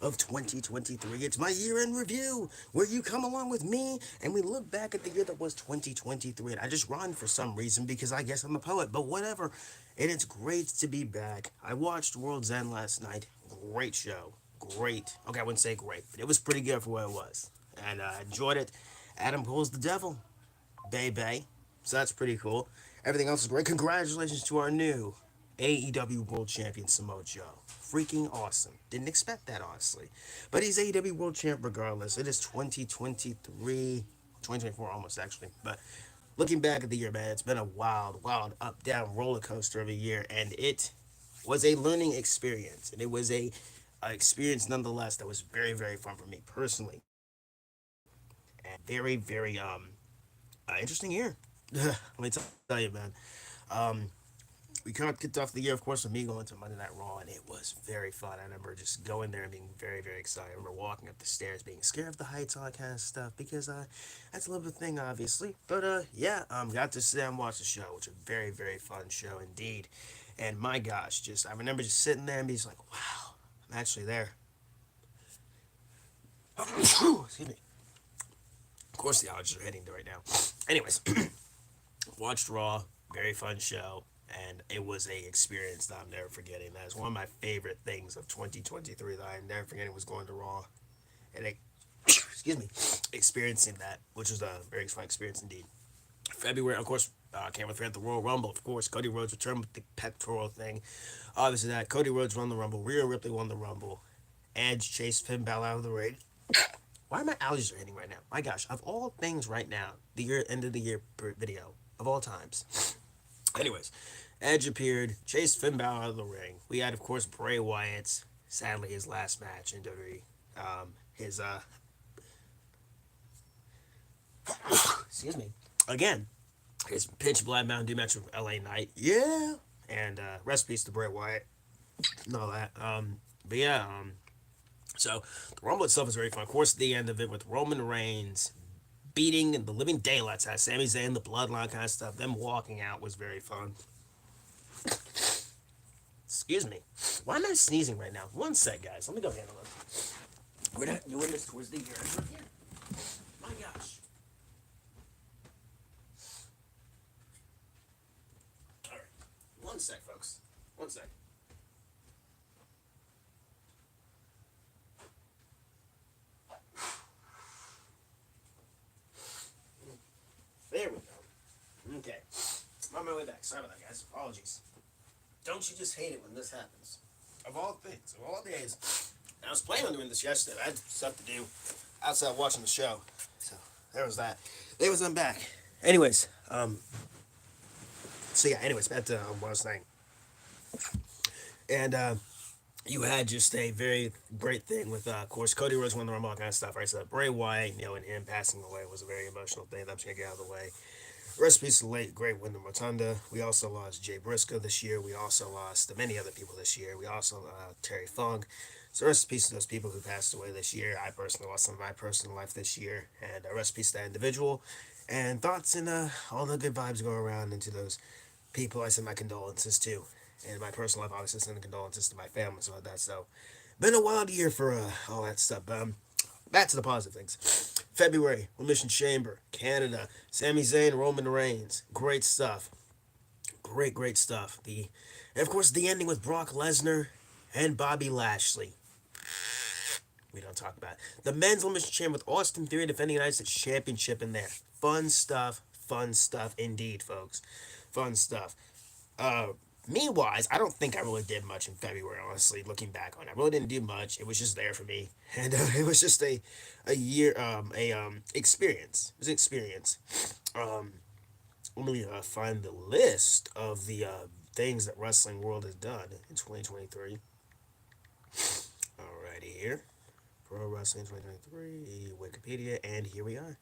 of 2023. It's my year in review, where you come along with me and we look back at the year that was 2023. And I just rhymed for some reason because I guess I'm a poet, but whatever. And it's great to be back. I watched World's End last night. Great show. Great. Okay, I wouldn't say great, but it was pretty good for what it was. And I enjoyed it. Adam Cole's the devil. Bay Bay. So that's pretty cool. Everything else is great. Congratulations to our new AEW World Champion Samoa Joe. Freaking awesome. Didn't expect that, honestly. But he's AEW World Champ regardless. It is 2023, 2024 almost, actually. But looking back at the year, man, it's been a wild, wild up down roller coaster of a year. And it was a learning experience. And it was a experience nonetheless that was very, very fun for me personally. And very, very interesting year. Let me tell you, man. Um, we kicked off the year, of course, with me going to Monday Night Raw, and it was very fun. I remember just going there and being very, very excited. I remember walking up the stairs, being scared of the heights, all that kind of stuff, because that's a little bit thing, obviously. But yeah, got to sit down and watch the show, which was a very, very fun show indeed. And my gosh, just I remember just sitting there and being like, wow, I'm actually there. Excuse me. Of course, the allergies are hitting right now. Anyways, watched Raw, very fun show, and it was a experience that I'm never forgetting. That is one of my favorite things of 2023 that I'm never forgetting was going to Raw, and excuse me, experiencing that, which was a very fun experience indeed. February, of course, came with the Royal Rumble. Of course, Cody Rhodes returned with the pectoral thing. Obviously, that Cody Rhodes won the Rumble. Rhea Ripley won the Rumble. Edge chased Finn Balor out of the ring. Why are my allergies are hitting right now? My gosh, of all things right now, the year end of the year video of all times. Anyways, Edge appeared, chased Finn Balor out of the ring. We had, of course, Bray Wyatt's, sadly, his last match in WWE. His, excuse me, again, his pitch black Mountain Dew match with LA Knight. Yeah. And rest in peace to Bray Wyatt and all that. But yeah, so the Rumble itself is very fun. Of course, the end of it with Roman Reigns beating the living daylights out of Sami Zayn, the bloodline kind of stuff. Them walking out was very fun. Excuse me. Why am I sneezing right now? One sec, guys. Let me go handle it. We're not doing this towards the year. My gosh. All right. One sec, folks. One sec. There we go. Okay. I'm on my way back. Sorry about that, guys. Apologies. Don't you just hate it when this happens? Of all things, of all days. I was planning on doing this yesterday. I had stuff to do outside watching the show. So there was that. There was I'm back. Anyways, so yeah, anyways, back to what I was saying. And you had just a very great thing with, of course, Cody Rhodes won the Rumble, all kind of stuff, right? So Bray Wyatt, and him passing away was a very emotional thing that I'm just going to get out of the way. Rest in peace to the late, great Wyndham Rotunda. We also lost Jay Briscoe this year. We also lost many other people this year. We also Terry Funk. So rest in peace to those people who passed away this year. I personally lost some of my personal life this year. And rest in peace to that individual. And thoughts and all the good vibes go around into those people. I send my condolences to. And my personal life, obviously, sending condolences to my family and stuff like that. So, been a wild year for all that stuff. Back to the positive things. February, Elimination Chamber, Canada, Sami Zayn, Roman Reigns. Great stuff. Great, great stuff. And of course, the ending with Brock Lesnar and Bobby Lashley. We don't talk about it. The men's Elimination Chamber with Austin Theory defending United States Championship in there. Fun stuff indeed, folks. Fun stuff. Me-wise, I don't think I really did much in February, honestly, looking back on it. I really didn't do much. It was just there for me. And it was just a year, experience. It was an experience. Um, Let me find the list of the things that Wrestling World has done in 2023. Alrighty here. Pro Wrestling 2023, Wikipedia, and here we are.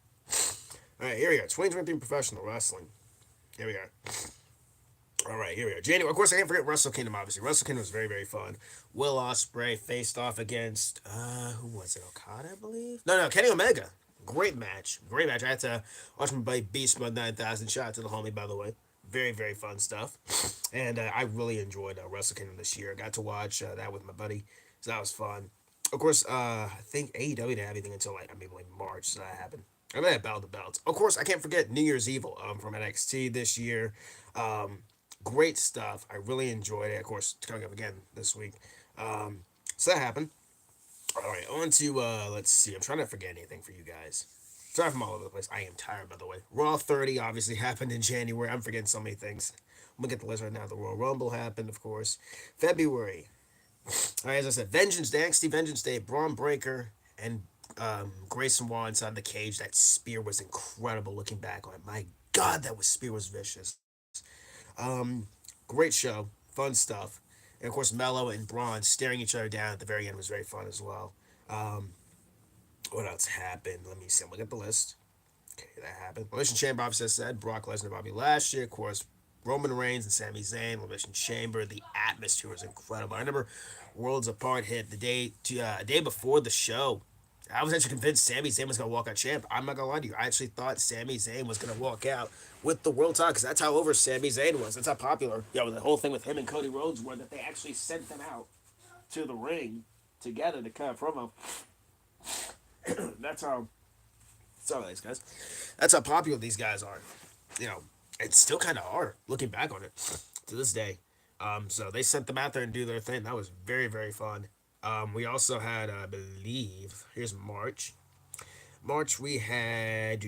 Alright, here we are. 2023 Professional Wrestling. Here we are. All right, here we are. January. Of course, I can't forget Wrestle Kingdom, obviously. Wrestle Kingdom was very, very fun. Will Ospreay faced off against, who was it? Okada, I believe? No, Kenny Omega. Great match. Great match. I had to watch my buddy Beast Mode 9000. Shout out to the homie, by the way. Very, very fun stuff. And I really enjoyed Wrestle Kingdom this year. I got to watch that with my buddy, so that was fun. Of course, I think AEW didn't have anything until like March, so that happened. And then Battle of the Belts. Of course, I can't forget New Year's Evil from NXT this year. Um, Great stuff. I really enjoyed it. Of course, it's coming up again this week. So that happened. All right, on to let's see. I'm trying to forget anything for you guys. Sorry from all over the place. I am tired, by the way. Raw 30 obviously happened in January. I'm forgetting so many things. I'm gonna get the list right now. The Royal Rumble happened, of course. February. All right, as I said, Vengeance Day, NXT Vengeance Day, Braun Breaker and Grayson Waller inside the cage. That spear was incredible. Looking back on it, my God, that was spear was vicious. Um, Great show, fun stuff, and of course Mello and Braun staring each other down at the very end was very fun as well. Um, what else happened? Let me see. I'm looking at the list. Okay, that happened. Elimination Chamber, obviously, I said Brock Lesnar, Bobby Lashley, of course, Roman Reigns and Sami Zayn. Elimination Chamber. The atmosphere was incredible. I remember Worlds Apart hit the day before the show. I was actually convinced Sami Zayn was gonna walk out champ. I'm not gonna lie to you. I actually thought Sami Zayn was gonna walk out with the world title because that's how over Sami Zayn was. That's how popular. The whole thing with him and Cody Rhodes were that they actually sent them out to the ring together to cut promo. That's how. Sorry, these guys. That's how popular these guys are. You know, and still kind of are looking back on it to this day. So they sent them out there and do their thing. That was very very fun. We also had, I believe, here's March. March we had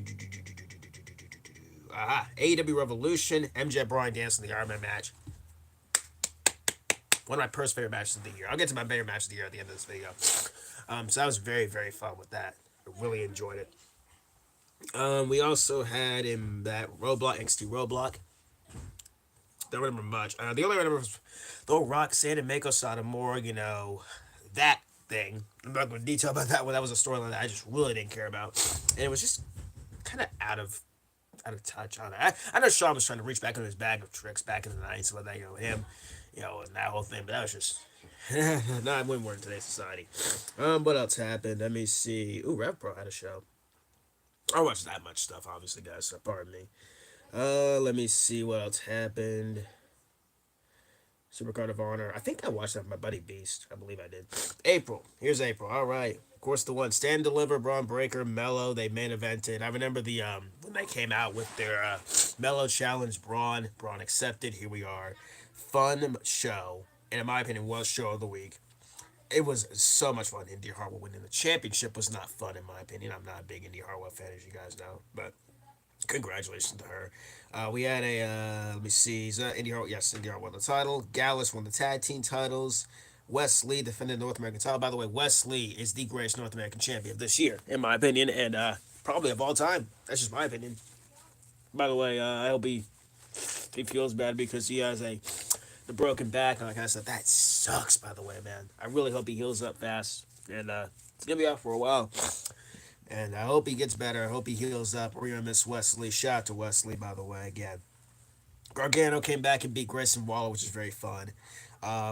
AEW Revolution, MJ Bryan dancing the Iron Man match. One of my first favorite matches of the year. I'll get to my favorite match of the year at the end of this video. So I was very very fun with that. I really enjoyed it. We also had in that Roadblock, NXT Roadblock. Don't remember much. The only I remember was the old Roxanne and Mako Satomura, that thing. I'm not going to detail about that one. That was a storyline that I just really didn't care about. And it was just kind of out of touch on it. I know Shawn was trying to reach back into his bag of tricks back in the 90s with that, him, and that whole thing, but that was just not when we're in today's society. What else happened? Let me see. Ooh, Rev Pro had a show. I don't watch that much stuff, obviously, guys, so pardon me. Let me see what else happened. Supercard of Honor. I think I watched that with my buddy Beast. I believe I did. April. Here's April. All right. Of course, the one Stand Deliver, Braun Breaker, Mello. They main evented. I remember the when they came out with their Mello challenge. Braun. Braun accepted. Here we are. Fun show. And in my opinion, was show of the week. It was so much fun. Indy Hartwell winning the championship was not fun in my opinion. I'm not a big Indy Hartwell fan, as you guys know, but congratulations to her. We had a let me see, Indy Hartwell. Yes, Indy Hartwell won the title. Gallus won the tag team titles. Wes Lee defended the North American title. By the way, Wes Lee is the greatest North American champion of this year, in my opinion, and probably of all time. That's just my opinion. By the way, I hope he feels bad because he has the broken back and all that kind of stuff. That sucks, by the way, man. I really hope he heals up fast, and it's gonna be out for a while. And I hope he gets better. I hope he heals up. We're gonna miss Wesley. Shout out to Wesley, by the way, again. Gargano came back and beat Grayson Waller, which is very fun.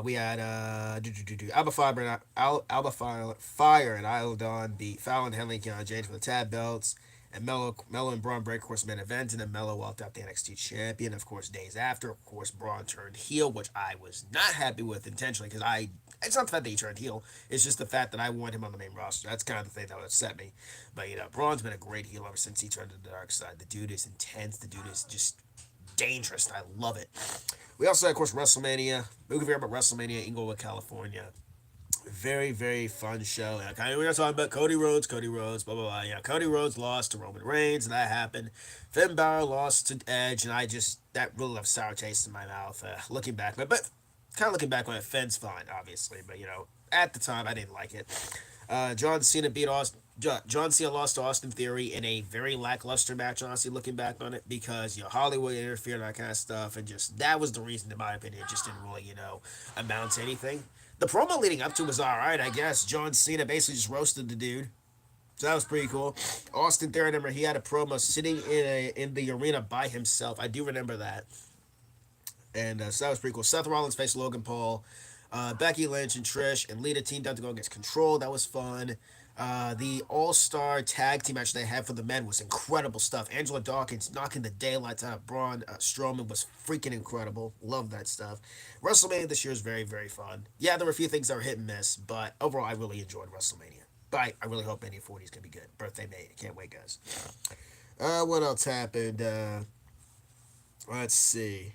We had Alba Fire and Isle beat Fallon Henley and Keanu James for the tag belts. And Mello and Braun break, of course, main event, and then Mello walked out the NXT champion. Of course, days after, of course, Braun turned heel, which I was not happy with intentionally because it's not the fact that he turned heel, it's just the fact that I want him on the main roster. That's kind of the thing that would upset me. But, Braun's been a great heel ever since he turned to the dark side. The dude is intense. The dude is just dangerous. I love it. We also had, of course, WrestleMania. We can forget about WrestleMania, Inglewood, California. Very, very fun show. And we were talking about Cody Rhodes, blah, blah, blah. Cody Rhodes lost to Roman Reigns, and that happened. Finn Balor lost to Edge, and that really left sour taste in my mouth. Looking back, but kind of looking back on it, Finn's fine, obviously. But, at the time, I didn't like it. John Cena beat Austin. John Cena lost to Austin Theory in a very lackluster match, honestly, looking back on it, because, Hollywood interfered and that kind of stuff, and just, that was the reason, in my opinion, it just didn't really, amount to anything. The promo leading up to was alright, I guess. John Cena basically just roasted the dude. So that was pretty cool. Austin Theory, remember, he had a promo sitting in the arena by himself. I do remember that. And so that was pretty cool. Seth Rollins faced Logan Paul. Becky Lynch and Trish and Lita teamed up to go against Control. That was fun. The All Star Tag Team match they had for the men was incredible stuff. Angela Dawkins knocking the daylights out of Braun Strowman was freaking incredible. Love that stuff. WrestleMania this year is very, very fun. Yeah, there were a few things that were hit and miss, but overall, I really enjoyed WrestleMania. But I really hope Mania 40 is going to be good. Birthday May. Can't wait, guys. What else happened? Let's see.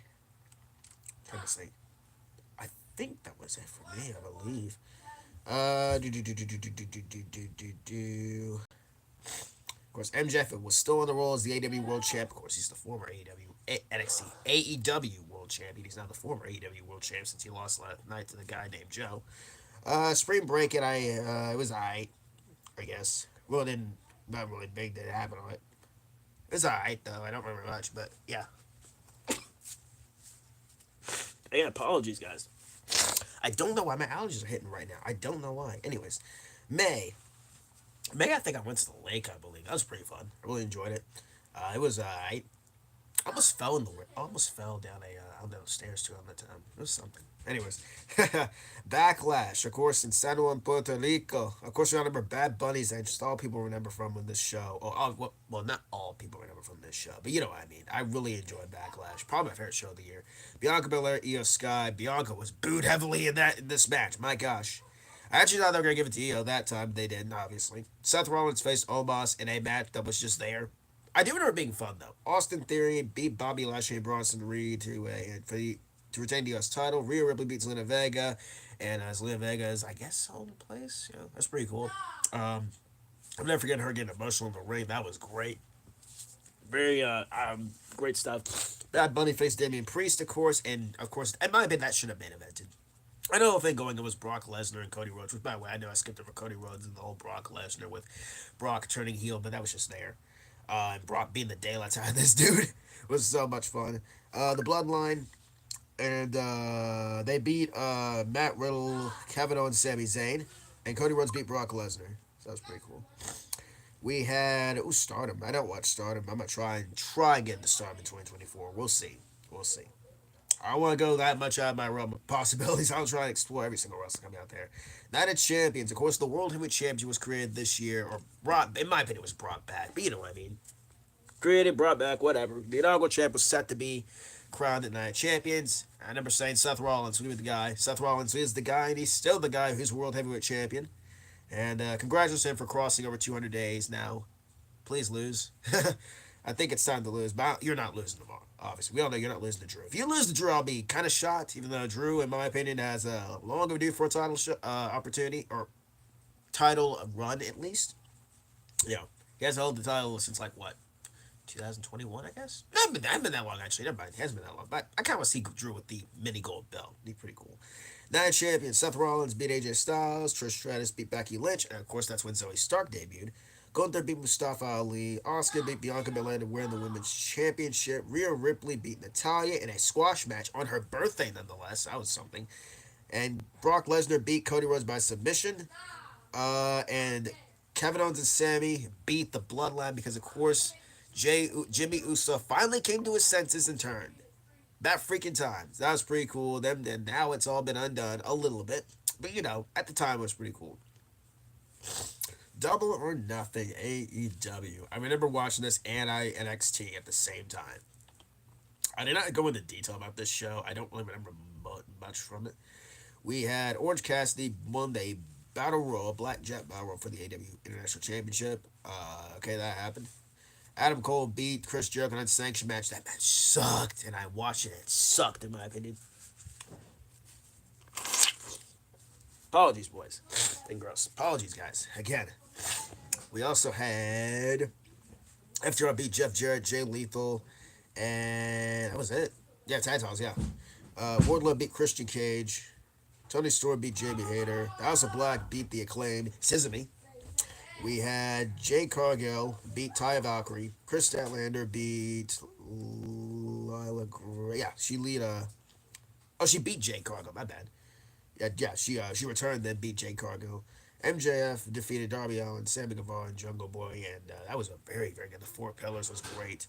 I'm trying to think. I think that was it for me, I believe. Do. Of course, MJF was still on the roll as the AEW World Champ. Of course, he's the former NXT AEW World Champion. He's now the former AEW World Champ since he lost last night to the guy named Joe. Spring Break, and it was alright, I guess. Well, it didn't not really big that happened on it. It was alright though. I don't remember much, but yeah. Yeah, apologies, guys. I don't know why my allergies are hitting right now. I don't know why. Anyways, May. May, I think I went to the lake, I believe. That was pretty fun. I really enjoyed it. It was, I almost fell in the, almost fell down I don't know, stairs too on the time. It was something. Anyways, Backlash, of course, in San Juan, Puerto Rico. Of course, you remember Bad Bunny's and just all people remember from this show. Well, not all people remember from this show, but you know what I mean. I really enjoyed Backlash. Probably my favorite show of the year. Bianca Belair, Io Sky. Bianca was booed heavily in this match. My gosh. I actually thought they were going to give it to Io that time. They didn't, obviously. Seth Rollins faced Omos in a match that was just there. I do remember it being fun, though. Austin Theory beat Bobby Lashley and Bronson Reed to retain the U.S. title. Rhea Ripley beats Zelina Vega. And as Zelina Vega is, I guess, home place. Yeah, that's pretty cool. I'm never forgetting her getting emotional in the ring. That was great. Very great stuff. Bad Bunny faced Damian Priest, of course. And, of course, in my opinion, that should have been evented. I know the thing going on was Brock Lesnar and Cody Rhodes, which, by the way, I know I skipped over Cody Rhodes and the whole Brock Lesnar with Brock turning heel, but that was just there. And Brock being the daylights out of this dude was so much fun. The Bloodline, and they beat Matt Riddle, Kevin Owens, Sami Zayn, and Cody Rhodes beat Brock Lesnar. So that was pretty cool. We had Stardom. I don't watch Stardom. I'm gonna try and get into Stardom in 2024. We'll see. We'll see. I don't want to go that much out of my realm of possibilities. I'll try and explore every single wrestler coming out there. Night of Champions. Of course, the World Heavyweight Championship was created this year, or brought, in my opinion, it was brought back. But you know what I mean. Created, brought back, whatever. The inaugural champ was set to be crowned at Night of Champions. I remember saying Seth Rollins would be the guy. Seth Rollins is the guy, and he's still the guy who's World Heavyweight Champion. And congratulations to him for crossing over 200 days now. Please lose. I think it's time to lose, but you're not losing tomorrow. Obviously, we all know you're not losing to Drew. If you lose to Drew, I'll be kind of shocked, even though Drew, in my opinion, has a long overdue for a title opportunity or title run at least. You know, he hasn't held the title since like what 2021, I guess. It hasn't been that long actually. Never mind, it hasn't been that long. But I kind of want to see Drew with the mini gold belt. Be pretty cool. Night champion Seth Rollins beat AJ Styles. Trish Stratus beat Becky Lynch, and of course that's when Zoe Stark debuted. Gunther beat Mustafa Ali. Oscar beat Bianca Belair to win the women's championship. Rhea Ripley beat Natalia in a squash match on her birthday, nonetheless. That was something. And Brock Lesnar beat Cody Rhodes by submission. And Kevin Owens and Sammy beat the Bloodline because, of course, Jimmy Uso finally came to his senses and turned. That freaking time. That was pretty cool. Then and now it's all been undone a little bit. But, you know, at the time it was pretty cool. Double or Nothing AEW. I remember watching this and NXT at the same time. I did not go into detail about this show. I don't really remember much from it. We had Orange Cassidy won the Battle Royal, Black Jet Battle Royal for the AEW International Championship. Okay, that happened. Adam Cole beat Chris Jericho in an unsanctioned match. That match sucked, and I watched it. It sucked, in my opinion. Apologies, boys. And gross. Apologies, guys. Again. We also had FTR beat Jeff Jarrett, Jay Lethal, and that was it. Yeah, tag titles, yeah. Wardlow beat Christian Cage. Tony Storm beat Jamie Hayter. The House of Black beat The Acclaimed. Sesame. We had Jay Cargill beat Taya Valkyrie. Chris Statlander beat Lila Gray. Yeah, she she beat Jay Cargill. My bad. Yeah, she returned then beat Jay Cargill. MJF defeated Darby Allin, Sammy Guevara, and Jungle Boy, and that was a very, very good. The Four Pillars was great.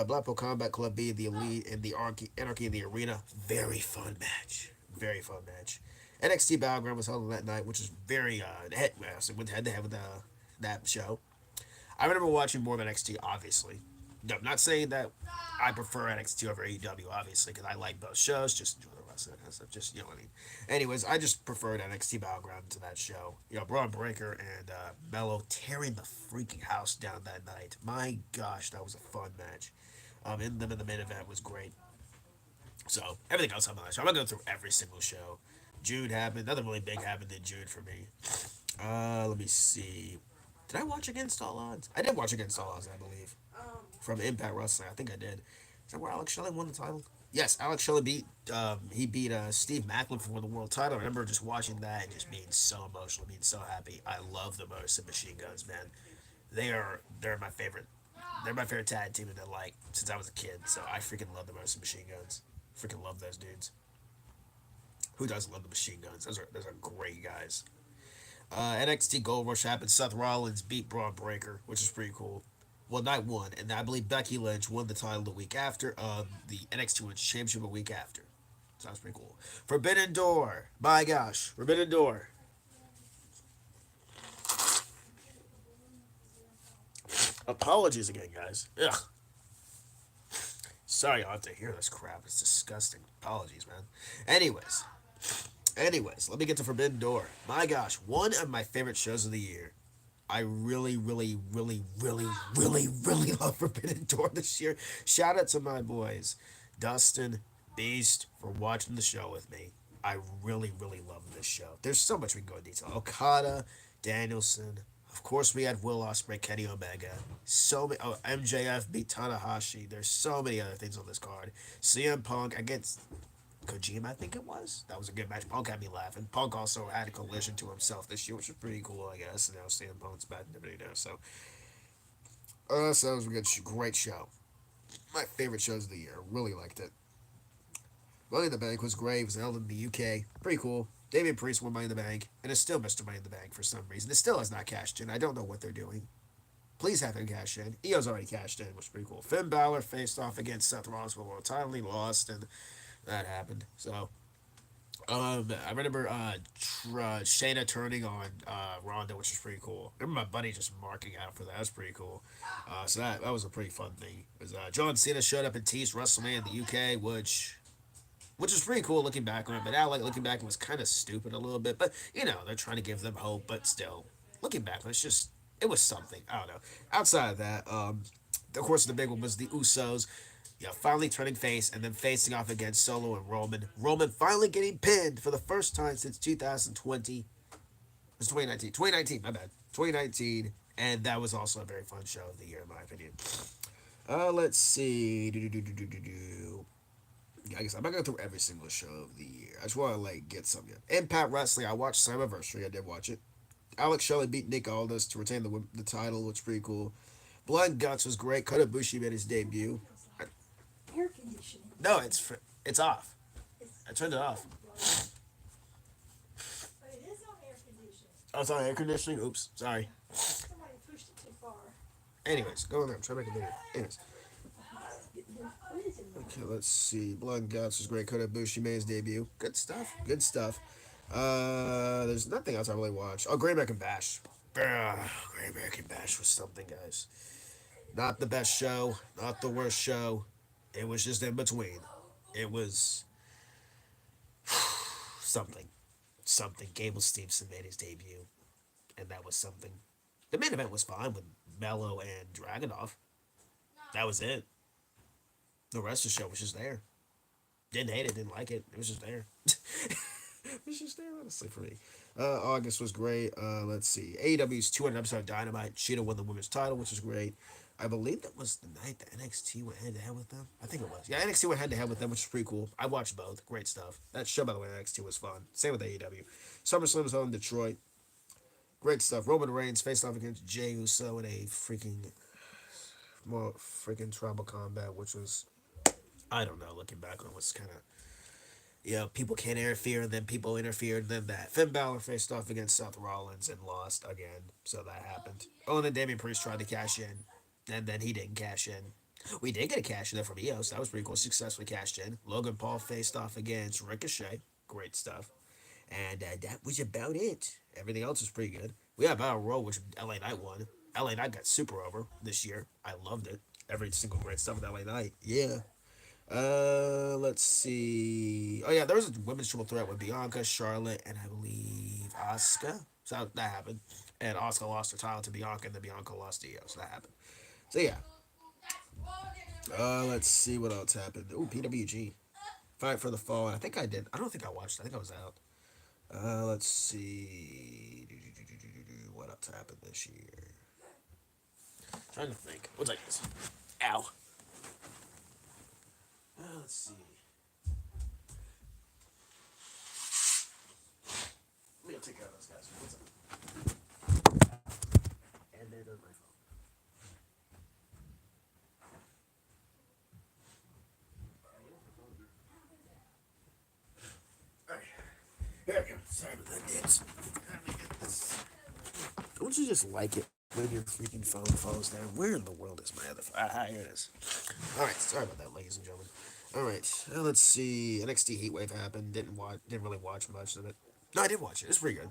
Blackpool Combat Club beat the Elite and the Anarchy in the Arena. Very fun match. Very fun match. NXT Battleground was held on that night, which is very head went head to head with that show. I remember watching more of NXT, obviously. No, I'm not saying that I prefer NXT over AEW, obviously, because I like both shows. Just enjoy the wrestling and stuff. Just, you know what I mean. Anyways, I just preferred NXT Battleground to that show. You know, Braun Breaker and Mello tearing the freaking house down that night. My gosh, that was a fun match. In the main event was great. So everything else happened on that show. I'm gonna go through every single show. Jude happened. Nothing really big happened in Jude for me. Let me see. Did I watch Against All Odds? I did watch Against All Odds, I believe, from Impact Wrestling. I think I did. Is that where Alex Shelley won the title? Yes, Alex Shelley beat Steve Macklin for the world title. I remember just watching that and just being so emotional, being so happy. I love the Motor City Machine Guns, man. They're my favorite. They're my favorite tag team that like since I was a kid. So I freaking love the Motor City Machine Guns. Freaking love those dudes. Who doesn't love the Machine Guns? Those are great guys. NXT Gold Rush happened. Seth Rollins beat Braun Breaker, which is pretty cool. Well, night one, and I believe Becky Lynch won the title the week after. The NXT Women's Championship a week after. Sounds pretty cool. Forbidden Door. My gosh, Forbidden Door. Apologies again, guys. Ugh. Sorry y'all have to hear this crap. It's disgusting. Apologies, man. Anyways, let me get to Forbidden Door. My gosh, one of my favorite shows of the year. I really, really, really, really, really, really love Forbidden Door this year. Shout out to my boys, Dustin, Beast, for watching the show with me. I really, really love this show. There's so much we can go in detail. Okada, Danielson. Of course, we had Will Ospreay, Kenny Omega. So many. Oh, MJF beat Tanahashi. There's so many other things on this card. CM Punk against Kojima, I think it was. That was a good match. Punk had me laughing. Punk also had a collision to himself this year, which was pretty cool, I guess. And now CM Punk's back in WWE now. So that was a great show. My favorite shows of the year. Really liked it. Money in the Bank was great. It was held in the UK. Pretty cool. Damian Priest won Money in the Bank, and it's still Mr. Money in the Bank for some reason. It still has not cashed in. I don't know what they're doing. Please have him cash in. Io's already cashed in, which is pretty cool. Finn Balor faced off against Seth Rollins for the world title. He lost, and that happened. So, I remember Shayna turning on Ronda, which was pretty cool. I remember my buddy just marking out for that. That was pretty cool. So that was a pretty fun thing. It was, John Cena showed up and teased WrestleMania in the UK, which is pretty cool looking back on it. But now, like looking back, it was kind of stupid a little bit. But you know, they're trying to give them hope. But still, looking back, it was something. I don't know. Outside of that, of course, the big one was the Usos. Yeah, finally turning face and then facing off against Solo and Roman. Roman finally getting pinned for the first time since 2020. It was 2019. 2019, my bad. 2019. And that was also a very fun show of the year, in my opinion. Let's see. I guess I'm not going through every single show of the year. I just want to, like, get some. Impact Wrestling, I watched Slammiversary. I did watch it. Alex Shelley beat Nick Aldis to retain the title, which is pretty cool. Blood and Guts was great. Kota Ibushi made his debut. Air conditioning. No, it's off. I turned it off. But it is on air conditioning. Oh, it's on air conditioning. Oops, sorry. Somebody pushed it too far. Anyways, go on there. I'm trying to make a video. Anyways, What is it? okay, let's see. Blood and Guts was great. Kota Ibushi made his debut. Good stuff. Good stuff. There's nothing else I really watched. Oh, Great American Bash. Great American Bash was something, guys. Not the best show. Not the worst show. It was just in between. It was something. Something. Gable Stevenson made his debut. And that was something. The main event was fine with Mello and Dragunov. That was it. The rest of the show was just there. Didn't hate it, didn't like it. It was just there. It was just there, honestly, for me. August was great. Let's see. AEW's 200 episode of Dynamite. Sheeta won the women's title, which was great. I believe that was the night that NXT went head to head with them. I think it was. Yeah, NXT went head to head with them, which was pretty cool. I watched both. Great stuff. That show, by the way, NXT was fun. Same with AEW. SummerSlam was held in Detroit. Great stuff. Roman Reigns faced off against Jey Uso in a more freaking tribal combat, which was, I don't know, looking back on it was kind of, people can't interfere, and then people interfered, and then that. Finn Balor faced off against Seth Rollins and lost again, so that happened. Oh, and then Damian Priest tried to cash in, and then he didn't cash in. We did get a cash in there from EOS. That was pretty cool. Successfully cashed in. Logan Paul faced off against Ricochet. great stuff. And that was about it. Everything else was pretty good. We had Battle Royal, which LA Knight won. LA Knight got super over this year. I loved it. Every single great stuff with LA Knight. Yeah. Let's see. Oh yeah, there was a women's triple threat with Bianca, Charlotte, and I believe Asuka. So that happened. And Asuka lost her title to Bianca, and then Bianca lost to Io. So that happened. So yeah. Let's see what else happened. Ooh, PWG. Fight for the Fall. And I think I did. I don't think I watched. I think I was out. Let's see. What else happened this year? Trying to think. What's like this? Ow. Let's see. Let me go take care of those guys. What's up? And then on my phone. Alright. Here I go. Sorry about that, dance. Don't you just like it when your freaking phone falls down? Where in the world is my other phone? Here it is. Alright, sorry about that, ladies and gentlemen. Alright, let's see. NXT Heatwave happened. Didn't really watch much of it. No, I did watch it. It's pretty good.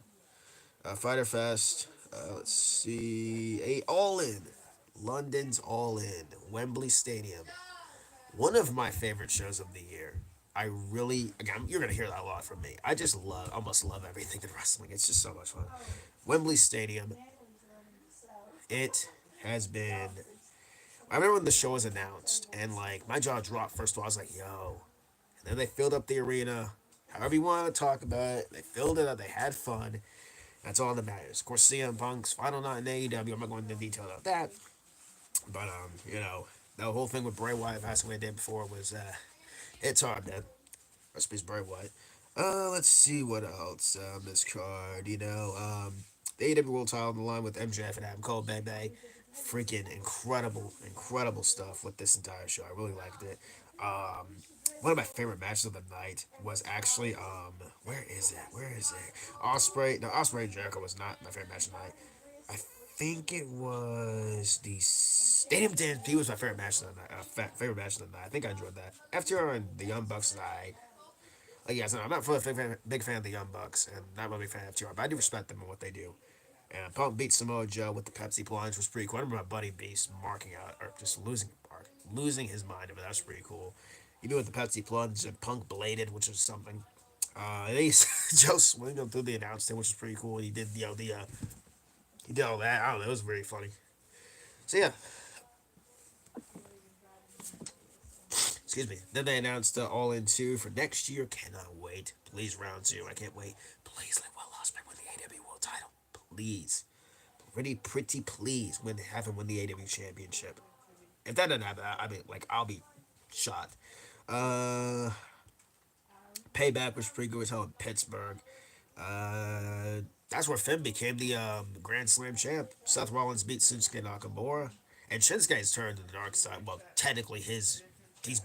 Fighter Fest. Let's see. All In. London's All In. Wembley Stadium. One of my favorite shows of the year. I really, again, you're gonna hear that a lot from me. I just almost love everything in wrestling. It's just so much fun. Wembley Stadium. It has been. I remember when the show was announced, and like my jaw dropped. First of all, I was like, "Yo!" And then they filled up the arena. However you want to talk about it, they filled it up. They had fun. That's all that matters. Of course, CM Punk's final night in AEW. I'm not going into detail about that, but the whole thing with Bray Wyatt passing away the day before was it's hard, man. Rest in peace, Bray Wyatt. Let's see what else on this card. The AEW World Title on the line with MJF and Adam Cole, baby. Freaking incredible stuff with this entire show. I really liked it. One of my favorite matches of the night was actually where is it? Osprey. No, Osprey and Jericho was not my favorite match of the night. I think it was the Stadium DMP was my favorite match of the night. Favorite match of the night. I think I enjoyed that. FTR and the Young Bucks and like yes, no, I'm not really a big fan of the Young Bucks and not really a big fan of FTR, but I do respect them and what they do. And Punk beat Samoa Joe with the Pepsi plunge was pretty cool. I remember my buddy Beast marking out or just losing his mind over that. Was pretty cool. Even with the Pepsi plunge, and Punk bladed, which was something. And then Joe swing him through the announce table, which was pretty cool. He did he did all that. I don't know. It was very funny. So yeah, excuse me. Then they announced All In 2 for next year. Cannot wait. Please round 2. I can't wait. Please let Will Ospreay win the AW World Title. Please. Pretty please have him win the AW Championship. If that doesn't happen, I mean, like, I'll be shot. Uh, Payback was pretty good as hell in Pittsburgh. That's where Finn became the Grand Slam champ. Seth Rollins beat Shinsuke Nakamura. And Shinsuke's turned to the dark side. Well, technically, he's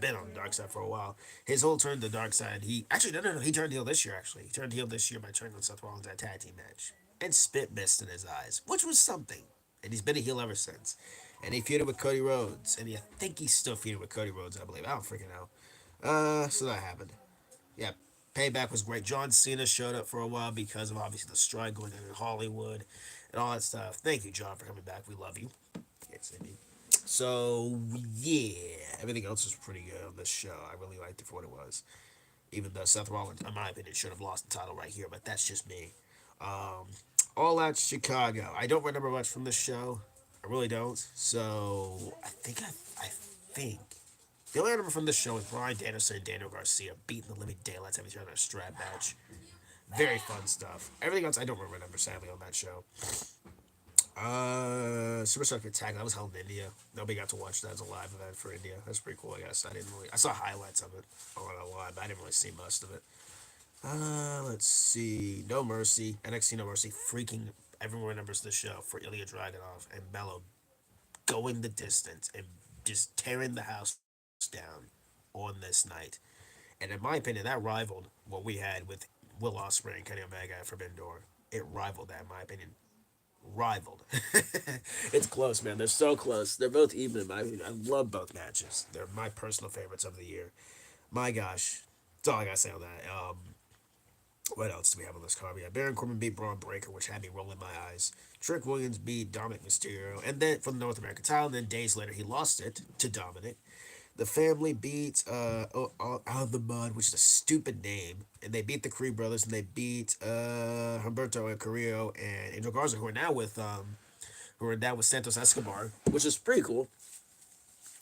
been on the dark side for a while. His whole turn to the dark side, he actually no, he turned heel this year. Actually, he turned heel this year by turning on Seth Rollins at a tag team match and spit mist in his eyes, which was something. And he's been a heel ever since. And he feuded with Cody Rhodes, and I think he's still feuded with Cody Rhodes. I believe. I don't freaking know. So that happened. Yeah, Payback was great. John Cena showed up for a while because of obviously the strike going on in Hollywood and all that stuff. Thank you, John, for coming back. We love you. Yes, indeed. So yeah, everything else was pretty good on this show. I really liked it for what it was. Even though Seth Rollins, in my opinion, should have lost the title right here, but that's just me. Um, All Out Chicago. I don't remember much from this show. I really don't. So I think the only I remember from this show is Bryan Danielson and Daniel Garcia beating the living daylights out of each other in a strap match. Very fun stuff. Everything else I don't remember sadly on that show. Superstar Attack that was held in India. Nobody got to watch that as a live event for India. That's pretty cool. I guess I saw highlights of it on a live, but I didn't really see most of it. Let's see. No Mercy, NXT No Mercy. Freaking everyone remembers the show for Ilya Dragunov and Mello going the distance and just tearing the house down on this night. And in my opinion, that rivaled what we had with Will Ospreay and Kenny Omega at Forbidden Door. It rivaled that, in my opinion. Rivaled. It's close, man. They're so close. They're both even in my opinion. I love both matches. They're my personal favorites of the year. My gosh. That's all I gotta say on that. What else do we have on this card? We have Baron Corbin beat Braun Breaker, which had me rolling my eyes. Trick Williams beat Dominic Mysterio, and then for the North American title. And then days later, he lost it to Dominic. The family beat Out of the Mud, which is a stupid name, and they beat the Creed brothers, and they beat Humberto and Carrillo and Angel Garza, who are now with Santos Escobar, which is pretty cool.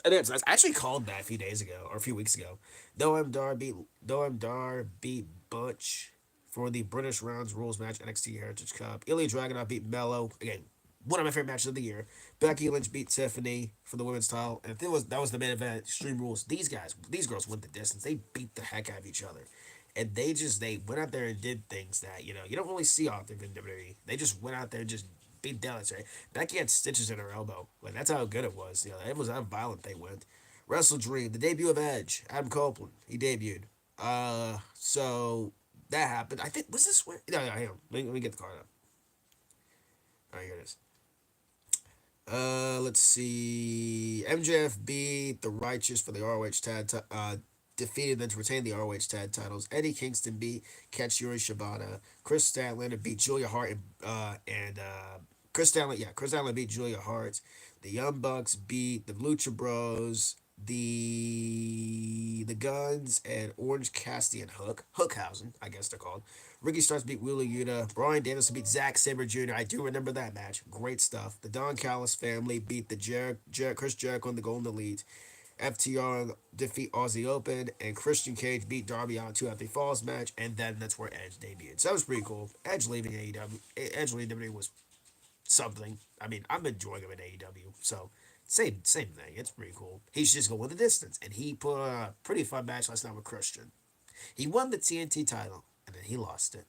And it's I actually called that a few days ago or a few weeks ago. Noam Dar beat Butch for the British Rounds Rules match NXT Heritage Cup. Ilya Dragunov beat Mello again. One of my favorite matches of the year. Becky Lynch beat Tiffany for the women's title, and that was the main event. Extreme Rules. These girls went the distance. They beat the heck out of each other, and they went out there and did things that you don't really see often in WWE. They just went out there and just beat Dallas. Right? Becky had stitches in her elbow. Like that's how good it was. It was how violent they went. Wrestle Dream, the debut of Edge, Adam Copeland. He debuted. So that happened. I think was this where? No, hang on. Let me get the card up. All right, here it is. Let's see. MJF beat the Righteous for the ROH defeated them to retain the ROH tag titles. Eddie Kingston beat Katsuyori Shibata. Chris Statlander beat Julia Hart and Chris Statlander beat Julia Hart. The Young Bucks beat the Lucha Bros. The Guns and Orange Cassidy and Hookhausen, I guess they're called. Ricky Starks beat Wheeler Yuta. Brian Danielson beat Zack Sabre Jr. I do remember that match. Great stuff. The Don Callis family beat the Chris Jericho and the Golden Elite. FTR defeat Aussie Open, and Christian Cage beat Darby Allin 2 after Falls match, and then that's where Edge debuted. So that was pretty cool. Edge leaving AEW. Edge leaving WWE was something. I mean, I'm enjoying him in AEW, so same thing. It's pretty cool. He's just going the distance, and he put a pretty fun match last night with Christian. He won the TNT title, and then he lost it.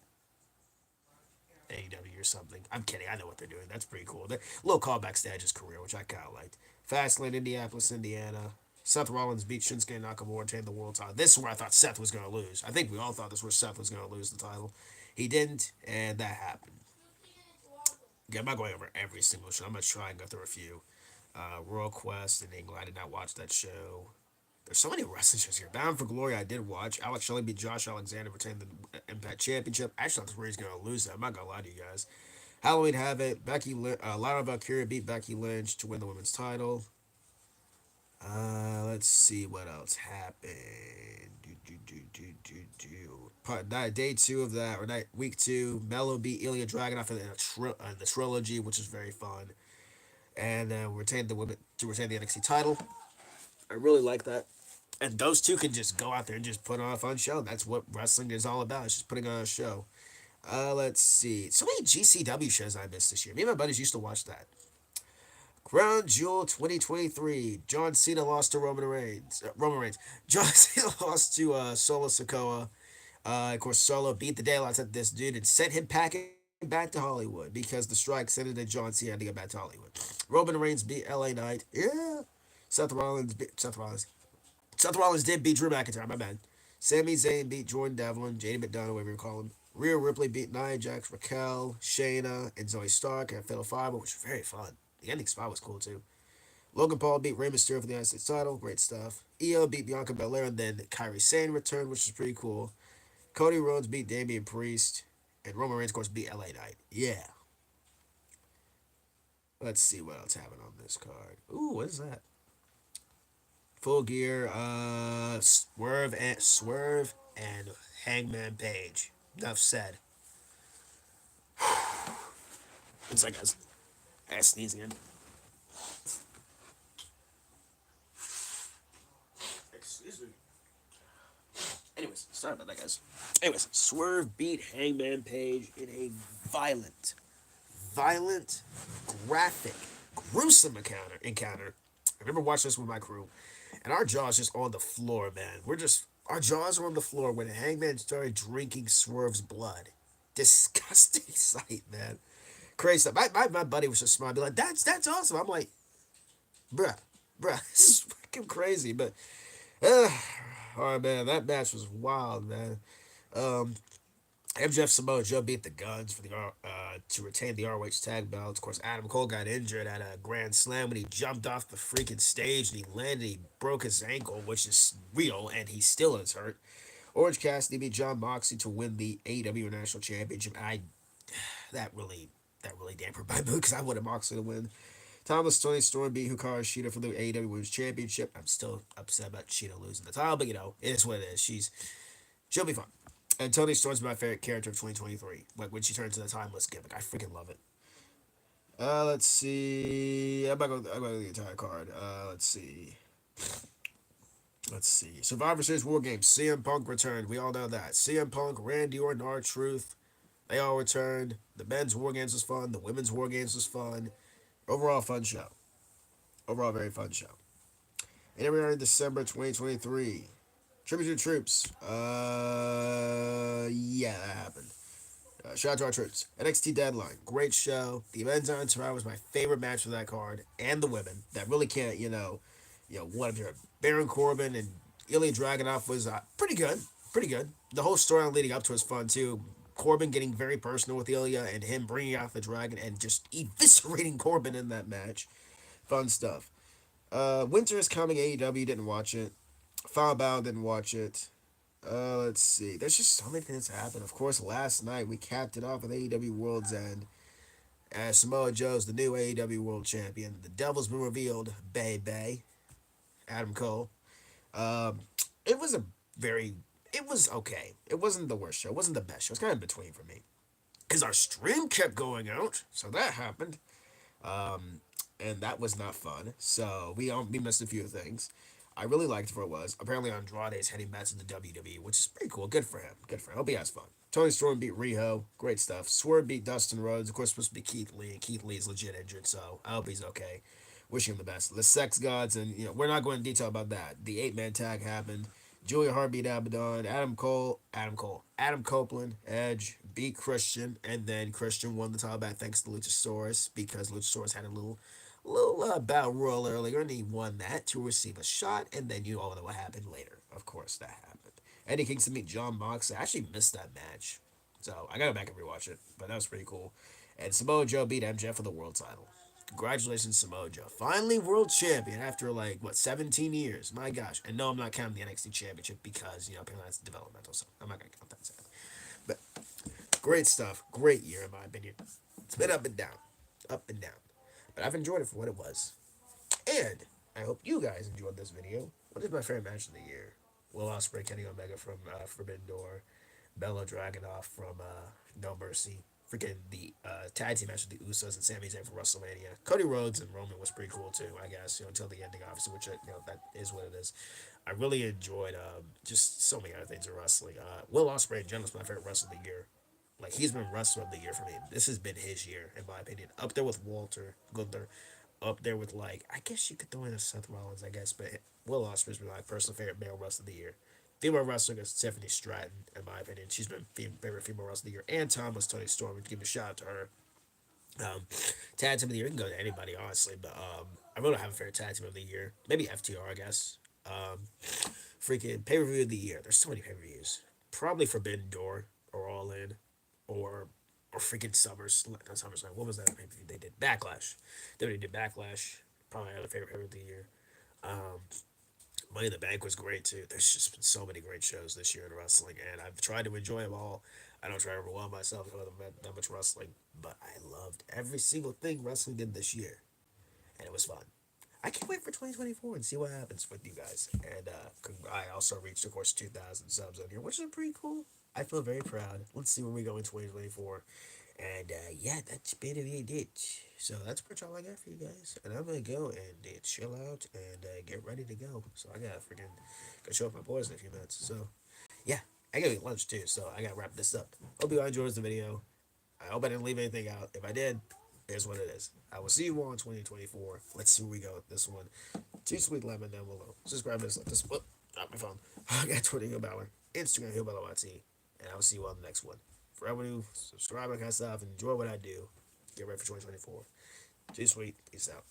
AEW or something. I'm kidding. I know what they're doing. That's pretty cool. They're, little callbacks to Edge's career, which I kind of liked. Fastlane, Indianapolis, Indiana. Seth Rollins beat Shinsuke Nakamura and the world title. This is where I thought Seth was going to lose. I think we all thought this was where Seth was going to lose the title. He didn't, and that happened. Yeah, I'm not going over every single show. I'm going to try and go through a few. Royal Quest in England. I did not watch that show. There's so many wrestling shows here. Bound for Glory, I did watch. Alex Shelley beat Josh Alexander, retained the Impact Championship. I actually thought where he's going to lose that. I'm not going to lie to you guys. Halloween Havoc, Lana Valkyria beat Becky Lynch to win the women's title. Let's see what else happened. Day two of that, or week two, Mello beat Ilya Dragunov in the trilogy, which is very fun. And retained retain the NXT title. I really like that. And those two can just go out there and just put on a fun show. That's what wrestling is all about. It's just putting on a show. Let's see. So many GCW shows I missed this year. Me and my buddies used to watch that. Crown Jewel 2023. John Cena lost to Roman Reigns. John Cena lost to Solo Sikoa. Of course, Solo beat the daylights out of this dude and sent him packing back to Hollywood because the strike sent it to John Cena to get back to Hollywood. Roman Reigns beat LA Knight. Yeah. Seth Rollins did beat Drew McIntyre, my bad. Sami Zayn beat Jordan Devlin, JD McDonough, whatever you call him. Rhea Ripley beat Nia Jax, Raquel, Shayna, and Zoe Stark at Fatal Five, which was very fun. The ending spot was cool too. Logan Paul beat Rey Mysterio for the United States title, great stuff. Io beat Bianca Belair, and then Kairi Sane returned, which was pretty cool. Cody Rhodes beat Damian Priest, and Roman Reigns, of course, beat LA Knight. Yeah. Let's see what else happened on this card. Ooh, what is that? Full Gear, Swerve and Hangman Page. Enough said. It's like I sneeze again. Excuse me. Anyways, sorry about that, guys. Anyways, Swerve beat Hangman Page in a violent, graphic, gruesome encounter. I remember watching this with my crew, and our jaws just on the floor, man. Our jaws were on the floor when Hangman started drinking Swerve's blood. Disgusting sight, man. Crazy stuff. My buddy was just smiling, be like, that's awesome. I'm like, bruh, this is freaking crazy. But, oh man, that match was wild, man. Um, MJF Samoa Joe beat the Guns for the to retain the ROH tag belts. Of course, Adam Cole got injured at a Grand Slam when he jumped off the freaking stage and he landed. He broke his ankle, which is real, and he still is hurt. Orange Cassidy beat John Moxley to win the AEW National Championship. That really that really dampened my mood because I wanted Moxley to win. Thomas Tony Storm beat Hikaru Shida for the AEW Women's Championship. I'm still upset about Shida losing the title, but it is what it is. She'll be fine. And Tony Storm's my favorite character of 2023. Like when she turns into the timeless gimmick, I freaking love it. Let's see. I'm not going to the entire card. Let's see. Let's see. Survivor Series War Games. CM Punk returned. We all know that. CM Punk, Randy Orton, R-Truth. They all returned. The men's War Games was fun. The women's War Games was fun. Overall, fun show. Overall, very fun show. And then we are in December 2023. Tribute to the Troops. Yeah, that happened. Shout out to our troops. NXT Deadline. Great show. The men's on Survivor was my favorite match of that card. And the women. That really can't, what if you're Baron Corbin and Ilya Dragunov was pretty good. Pretty good. The whole storyline leading up to it was fun, too. Corbin getting very personal with Ilya and him bringing out the dragon and just eviscerating Corbin in that match. Fun stuff. Winter is Coming AEW. Didn't watch it. Final Battle didn't watch it. Let's see. There's just so many things that happened. Of course, last night we capped it off with AEW World's End as Samoa Joe's the new AEW World Champion. The Devil's been revealed. Bay. Adam Cole. Um, it was a very. It was okay. It wasn't the worst show. It wasn't the best show. It was kind of in between for me. Because our stream kept going out. So that happened. And that was not fun. So we missed a few things. I really liked it for what it was. Apparently Andrade is heading back to the WWE, which is pretty cool. Good for him. Good for him. Hope he has fun. Tony Storm beat Riho. Great stuff. Swerve beat Dustin Rhodes. Of course, supposed to be Keith Lee. And Keith Lee is legit injured, so I hope he's okay. Wishing him the best. The Sex Gods, and we're not going into detail about that. The 8-man tag happened. Julia Hart beat Abaddon. Adam Copeland, Edge beat Christian, and then Christian won the title back thanks to Luchasaurus because Luchasaurus had a little battle royal earlier, and he won that to receive a shot, and then you all know what happened later. Of course, that happened. Eddie Kingston beat John Moxley. I actually missed that match, so I gotta go back and rewatch it, but that was pretty cool. And Samoa Joe beat MJF for the world title. Congratulations, Samoa Joe. Finally world champion after, 17 years. My gosh. And no, I'm not counting the NXT championship because, apparently that's developmental, so I'm not going to count that. Sad. But great stuff. Great year, in my opinion. It's been up and down. Up and down. But I've enjoyed it for what it was. And I hope you guys enjoyed this video. What is my favorite match of the year? Will Ospreay, Kenny Omega from Forbidden Door. Bella Dragunov from No Mercy. Freaking the tag team match with the Usos and Sami Zayn for WrestleMania. Cody Rhodes and Roman was pretty cool too, I guess, until the ending, obviously, which, that is what it is. I really enjoyed just so many other things in wrestling. Will Ospreay in general is my favorite wrestler of the year. Like, he's been wrestler of the year for me. This has been his year, in my opinion. Up there with Walter Gunther. Up there with, I guess you could throw in a Seth Rollins, I guess, but Will Ospreay's been my personal favorite male wrestler of the year. Female wrestler is Tiffany Stratton, in my opinion. She's been favorite female wrestler of the year. And Thomas Tony Storm. Give a shout out to her. Tag team of the year. You can go to anybody, honestly. But I really don't have a favorite tag team of the year. Maybe FTR, I guess. Freaking pay-per-view of the year. There's so many pay-per-views. Probably Forbidden Door or All In. Or freaking SummerSlam. What was that pay-per-view they did? Backlash. They did Backlash. Probably my other favorite pay-per-view of the year. Money in the Bank was great too. There's just been so many great shows this year in wrestling, and I've tried to enjoy them all. I don't try to overwhelm myself with that much wrestling, but I loved every single thing wrestling did this year, and it was fun. I can't wait for 2024 and see what happens with you guys. And I also reached, of course, 2,000 subs on here, which is pretty cool. I feel very proud. Let's see where we go in 2024. And yeah, that's been it. So that's pretty much all I got for you guys. And I'm going to go and chill out and get ready to go. So I got to freaking go show up my boys in a few minutes. So yeah, I got to eat lunch too. So I got to wrap this up. Hope you all enjoyed the video. I hope I didn't leave anything out. If I did, here's what it is. I will see you all in 2024. Let's see where we go with this one. Too Sweet Lemon down below. Subscribe to this. Drop my phone. I got Twitter, Hill Bauer. Instagram, Hill Bauer YT. And I will see you all in the next one. For everyone who subscribe and kind of stuff, enjoy what I do. Get ready for 2024. Too Sweet. Peace out.